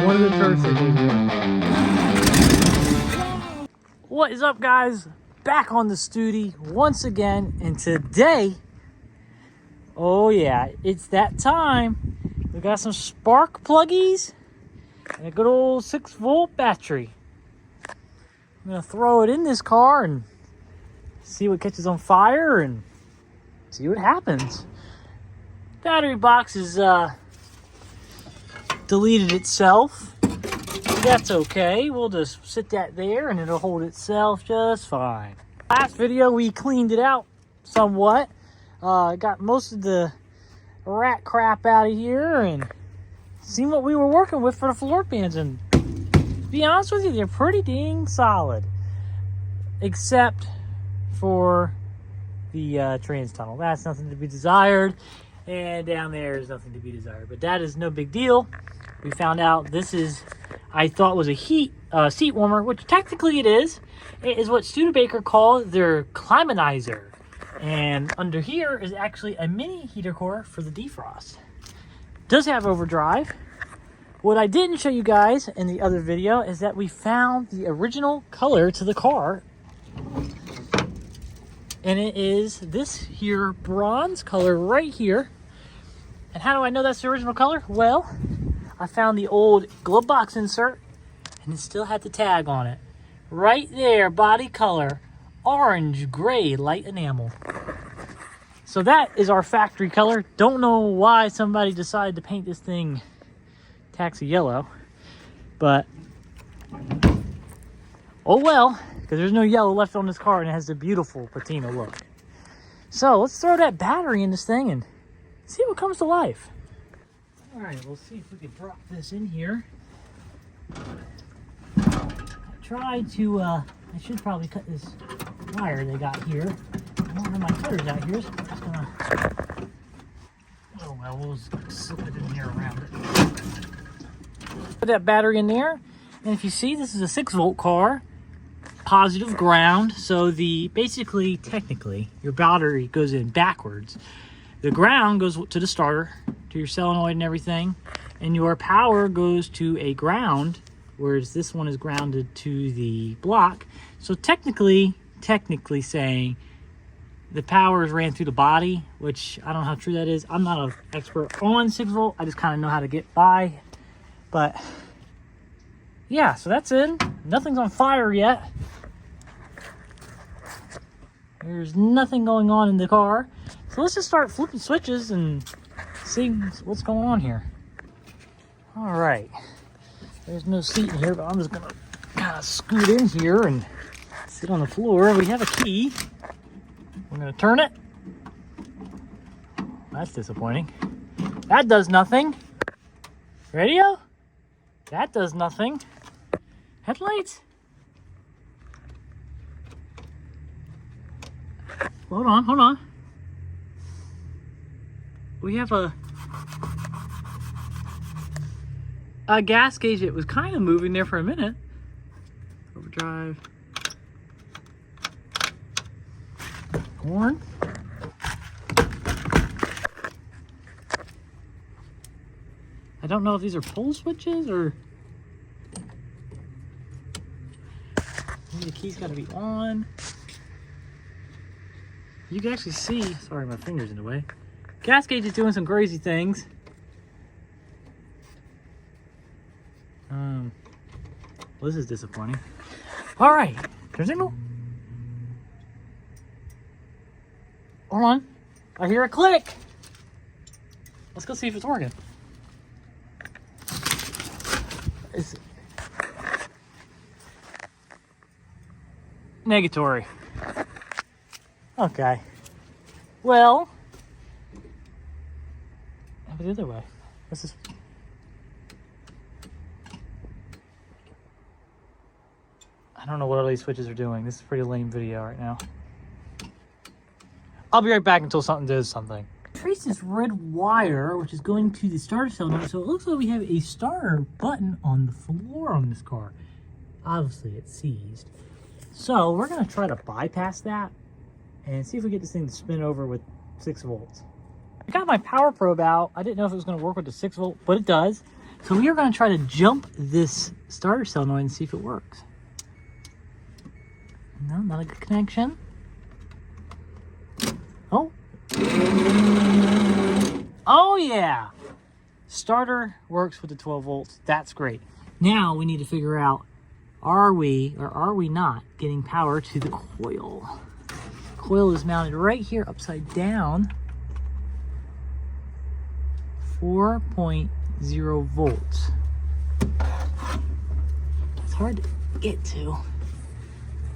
one of the turn signals work. What is up, guys? Back on the Studi once again, and today, oh yeah, it's that time. We got some spark pluggies and a good old 6-volt battery. I'm gonna throw it in this car and see what catches on fire and see what happens. Battery box is deleted itself. That's okay. We'll just sit that there and it'll hold itself just fine. Last video we cleaned it out somewhat. Got most of the rat crap out of here and seen what we were working with for the floor pans, and to be honest with you, they're pretty dang solid. Except for the trans tunnel. That's nothing to be desired. And down there is nothing to be desired. But that is no big deal. We found out this is, I thought was a seat warmer, which technically it is. It is what Studebaker called their climatizer. And under here is actually a mini heater core for the defrost. Does have overdrive. What I didn't show you guys in the other video is that we found the original color to the car. And it is this here bronze color right here. And how do I know that's the original color? Well, I found the old glove box insert and it still had the tag on it. Right there, body color, orange, gray, light enamel. So that is our factory color. Don't know why somebody decided to paint this thing taxi yellow, but oh well, because there's no yellow left on this car and it has the beautiful patina look. So let's throw that battery in this thing and see what comes to life. All right, we'll see if we can drop this in here. I tried to, I should probably cut this wire they got here. I don't have my cutters out here, so I'm just gonna, oh well, we'll just slip it in here around it. Put that battery in there, and if you see, this is a 6-volt car, positive ground, so basically, technically, your battery goes in backwards. The ground goes to the starter, to your solenoid and everything, and your power goes to a ground, whereas this one is grounded to the block. So technically saying the power is ran through the body, which I don't know how true that is. I'm not an expert on 6-volt. I just kind of know how to get by. But yeah, so that's in. Nothing's on fire yet. There's nothing going on in the car. So let's just start flipping switches and see what's going on here. All right. There's no seat in here, but I'm just gonna kind of scoot in here and sit on the floor. We have a key. We're gonna turn it. That's disappointing. That does nothing. Radio? That does nothing. Headlights? Hold on. We have a gas gauge that was kind of moving there for a minute. Overdrive. Horn. I don't know if these are pull switches or maybe the key's got to be on. You can actually see, sorry, my finger's in the way. Gas gauge is doing some crazy things. Well, this is disappointing. All right, turn signal. Hold on, I hear a click. Let's go see if it's working. It's negatory. Okay. Well, have it the other way. This is. I don't know what all these switches are doing. This is a pretty lame video right now. I'll be right back until something does something. Trace this red wire, which is going to the starter solenoid, so it looks like we have a starter button on the floor on this car. Obviously, it's seized. So we're going to try to bypass that and see if we get this thing to spin over with 6 volts. I got my power probe out. I didn't know if it was going to work with the 6 volt, but it does. So we are going to try to jump this starter solenoid and see if it works. No, not a good connection. Oh. Oh yeah. Starter works with the 12 volts. That's great. Now we need to figure out, are we or are we not getting power to the coil? Coil is mounted right here upside down. 4.0 volts. It's hard to get to.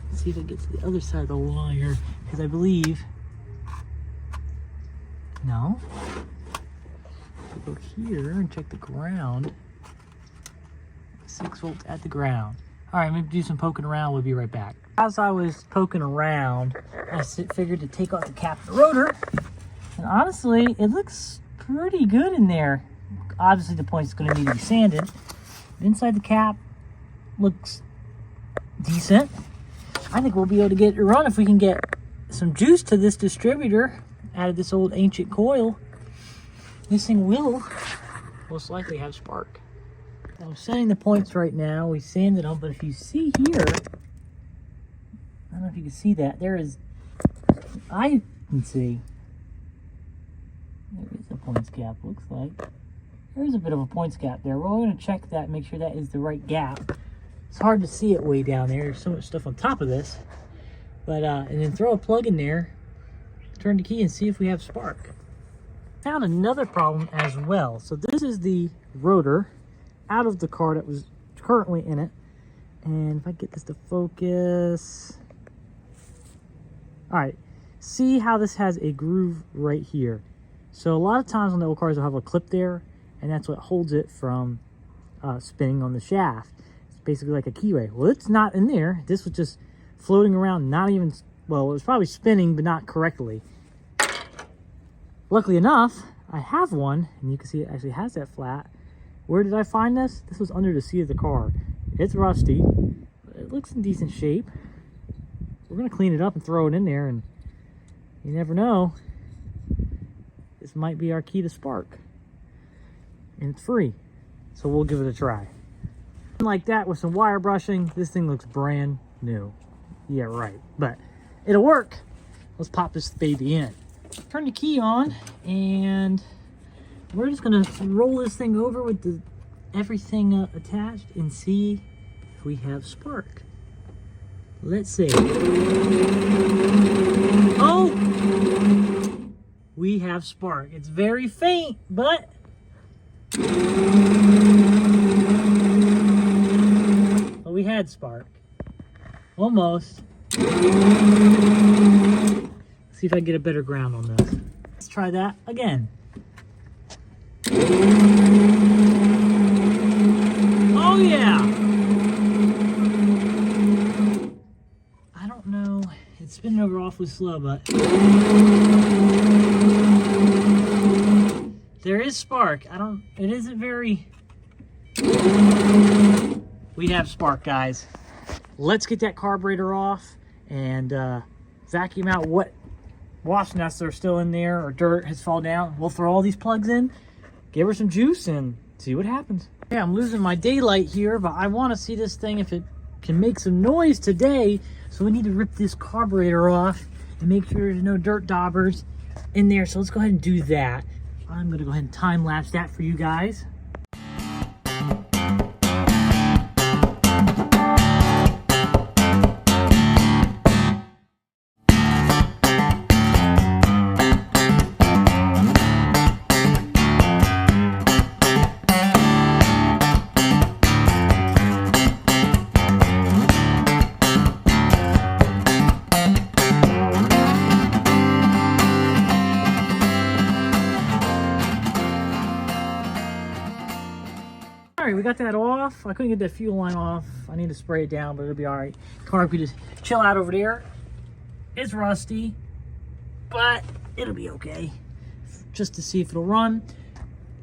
Let's see if it gets to the other side of the wire, because I believe, no. We'll go here and check the ground. 6 volts at the ground. All right, maybe do some poking around. We'll be right back. As I was poking around, I figured to take off the cap of the rotor. And honestly, it looks pretty good in there. Obviously, the point's going to need to be sanded. Inside the cap looks decent. I think we'll be able to get it to run if we can get some juice to this distributor out of this old ancient coil. This thing will most likely have spark. I'm setting the points right now. We sanded them, but if you see here, I don't know if you can see that. There is, I can see, there is a points gap, looks like. There is a bit of a points gap there. We're going to check that, make sure that is the right gap. It's hard to see it way down there. There's so much stuff on top of this. But, and then throw a plug in there, turn the key and see if we have spark. Found another problem as well. So this is the rotor out of the car that was currently in it. And if I get this to focus. All right, see how this has a groove right here. So a lot of times on the old cars they'll have a clip there, and that's what holds it from spinning on the shaft. It's basically like a keyway. Well, it's not in there. This was just floating around, not even, well, it was probably spinning, but not correctly. Luckily enough, I have one, and you can see it actually has that flat. Where did I find this? This was under the seat of the car. It's rusty, but it looks in decent shape. We're gonna clean it up and throw it in there, and you never know. This might be our key to spark. And it's free, so we'll give it a try. Like that with some wire brushing, this thing looks brand new. Yeah, right, but it'll work. Let's pop this baby in. Turn the key on, and we're just gonna roll this thing over with everything attached and see if we have spark. Let's see. Oh! We have spark. It's very faint, but well, we had spark. Almost. See if I can get a better ground on this. Let's try that again. Oh yeah! I don't know. It's spinning over awfully slow, but there is spark. It isn't very. We have spark, guys. Let's get that carburetor off and vacuum out what wasp nests are still in there or dirt has fallen down. We'll throw all these plugs in, give her some juice, and see what happens. Yeah, I'm losing my daylight here, but I want to see this thing if it can make some noise today. So we need to rip this carburetor off and make sure there's no dirt daubers in there. So let's go ahead and do that. I'm going to go ahead and time lapse that for you guys. All right, we got that off. I couldn't get that fuel line off. I need to spray it down, but it'll be all right. Car could just chill out over there. It's rusty, but it'll be okay. Just to see if it'll run.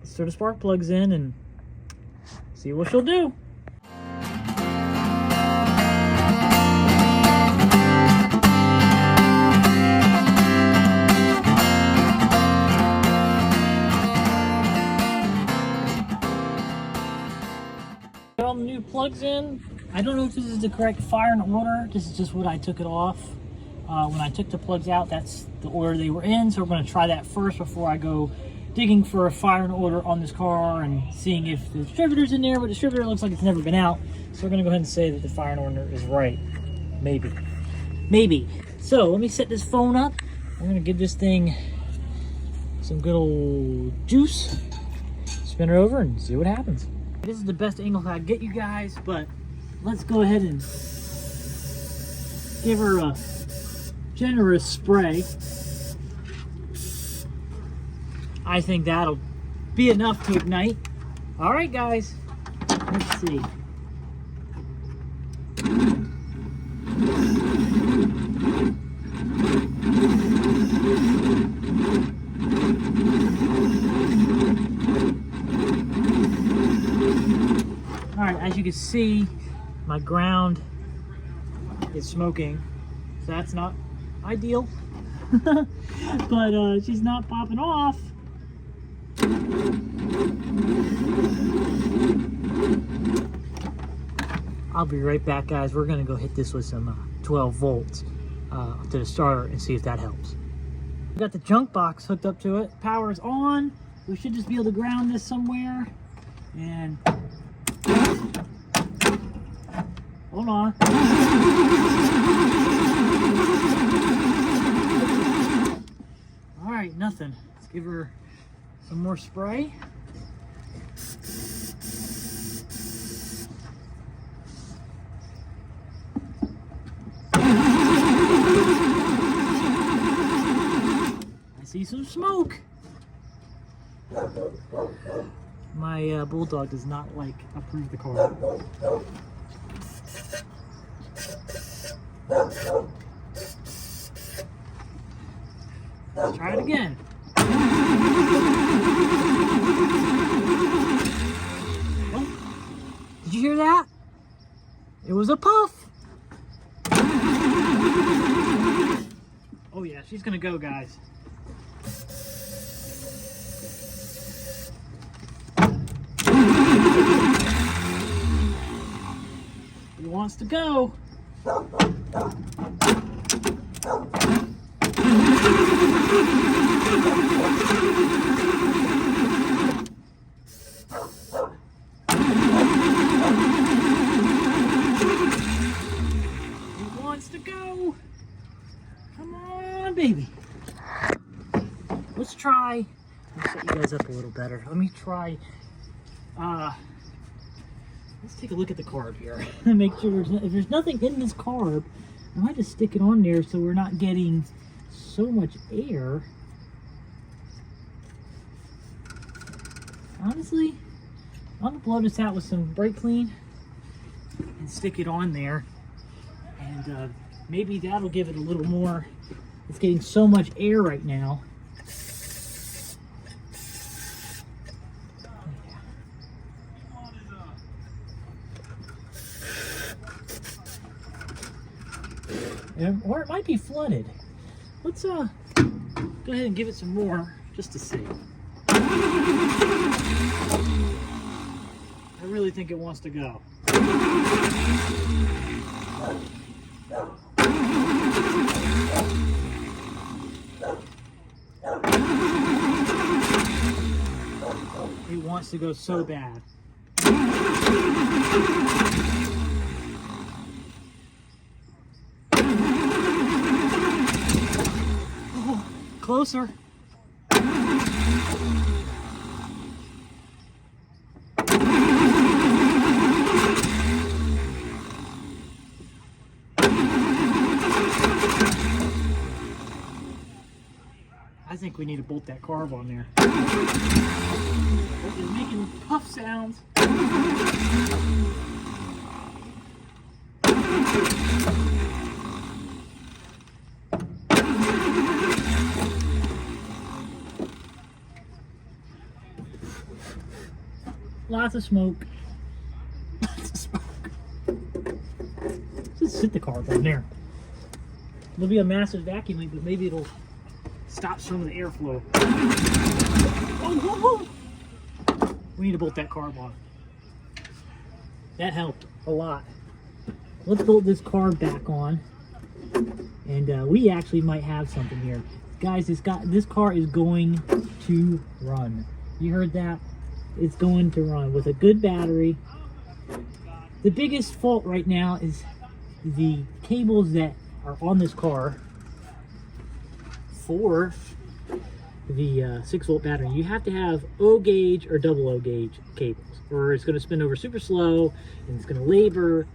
Let's throw the spark plugs in and see what she'll do. all the new plugs in. I don't know if this is the correct firing order. This is just what I took it off. When I took the plugs out, that's the order they were in. So we're going to try that first before I go digging for a firing order on this car and seeing if the distributor's in there. But the distributor looks like it's never been out. So we're going to go ahead and say that the firing order is right. Maybe. Maybe. So let me set this phone up. We're going to give this thing some good old juice. Spin it over and see what happens. This is the best angle I can get you guys, but let's go ahead and give her a generous spray. I think that'll be enough to ignite. All right, guys, let's see. All right, as you can see, my ground is smoking, so that's not ideal. But she's not popping off. I'll be right back, guys. We're gonna go hit this with some 12 volts to the starter and see if that helps. We got the junk box hooked up to it. Power's on. We should just be able to ground this somewhere. And hold on. All right, nothing. Let's give her some more spray. I see some smoke. My bulldog does not approve the car. Let's try it again. Oh, did you hear that? It was a puff. Oh yeah, she's gonna go, guys. He wants to go. He wants to go. Come on, baby. Let's try. Let's set you guys up a little better. Let me try. Let's take a look at the carb here and make sure if there's nothing in this carb, I might just stick it on there so we're not getting so much air. Honestly, I'm gonna blow this out with some brake clean and stick it on there, and maybe that'll give it a little more. It's getting so much air right now. Or it might be flooded. Let's go ahead and give it some more just to see. I really think it wants to go. It wants to go so bad. Closer. I think we need to bolt that carb on there. It's making puff sounds. Lots of smoke. Lots of smoke. Just sit the carb on there. There'll be a massive vacuum leak, but maybe it'll stop some of the airflow. Oh, whoa, whoa. We need to bolt that carb on. that helped a lot. Let's bolt this carb back on, and we actually might have something here. Guys, this car is going to run. You heard that? It's going to run with a good battery. The biggest fault right now is the cables that are on this car for the 6-volt battery. You have to have O gauge or double O gauge cables, or it's going to spin over super slow and it's going to labor.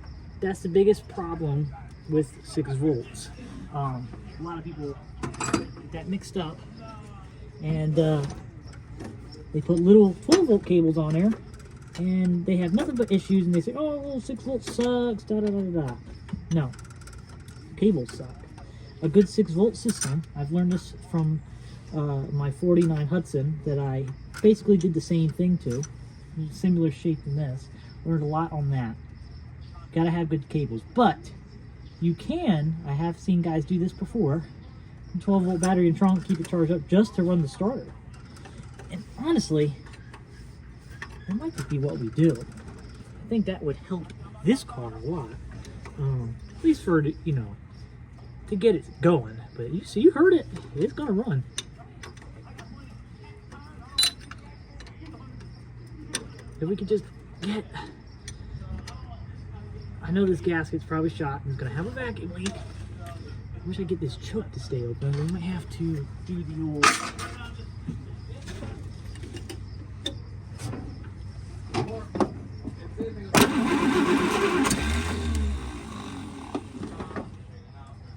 That's the biggest problem with 6 volts. A lot of people get that mixed up, and they put little 12-volt cables on there, and they have nothing but issues, and they say, oh, 6 volts sucks, da da da da da. No, cables suck. A good 6-volt system, I've learned this from my 49 Hudson that I basically did the same thing to, similar shape than this. Learned a lot on that. Gotta have good cables, but you can, I have seen guys do this before, 12-volt battery in trunk, keep it charged up just to run the starter. And honestly, that might just be what we do. I think that would help this car a lot, at least for, you know, to get it going. But you see, you heard it, it's gonna run. If we could just get, I know this gasket's probably shot and it's gonna have a vacuum leak. I wish I get this choke to stay open. We might have to do the old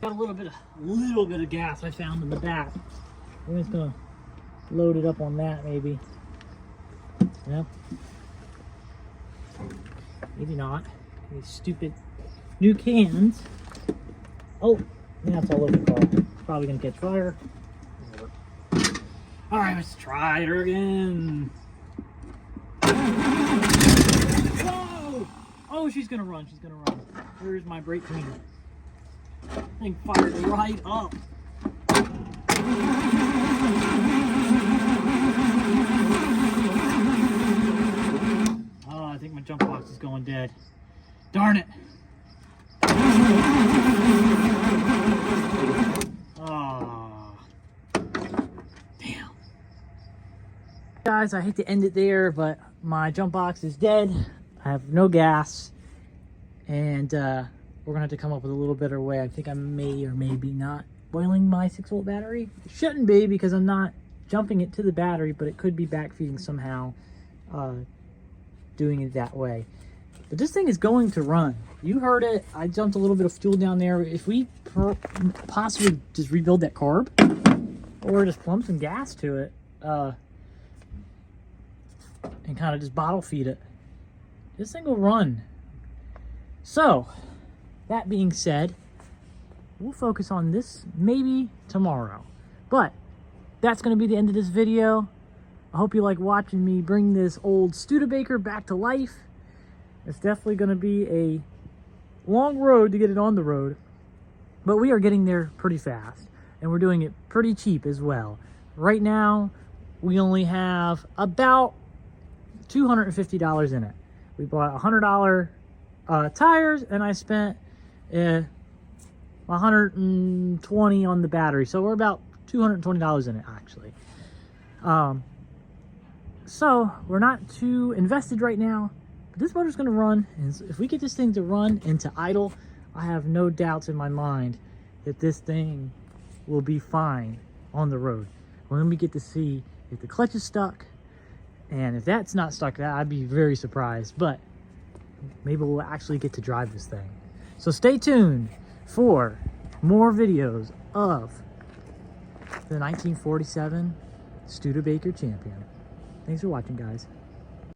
got a little bit of gas I found in the back. I'm just gonna load it up on that, maybe. Yeah. Maybe not. These stupid new cans. Oh, now it's all over the car. Probably gonna catch fire. All right, let's try it again. Whoa! Oh, she's gonna run. She's gonna run. Where's my brake cleaner? Thing fired right up. Oh, I think my jump box is going dead. Darn it. Oh, damn. Guys, I hate to end it there, but my jump box is dead. I have no gas, and we're gonna have to come up with a little better way. I think I may or maybe not boiling my 6-volt battery. It shouldn't be, because I'm not jumping it to the battery, but it could be backfeeding somehow, doing it that way. But this thing is going to run. You heard it. I dumped a little bit of fuel down there. If we possibly just rebuild that carb, or just plumb some gas to it, and kind of just bottle feed it, this thing will run. So, that being said, we'll focus on this maybe tomorrow. But that's going to be the end of this video. I hope you like watching me bring this old Studebaker back to life. It's definitely going to be a long road to get it on the road, but we are getting there pretty fast, and we're doing it pretty cheap as well. Right now, we only have about $250 in it. We bought $100 tires, and I spent $120 on the battery, so we're about $220 in it actually. So we're not too invested right now, but this motor's going to run, and if we get this thing to run into idle, I have no doubts in my mind that this thing will be fine on the road. When we get to see if the clutch is stuck, and if that's not stuck, I'd be very surprised, but maybe we'll actually get to drive this thing. So stay tuned for more videos of the 1947 Studebaker Champion. Thanks for watching, guys.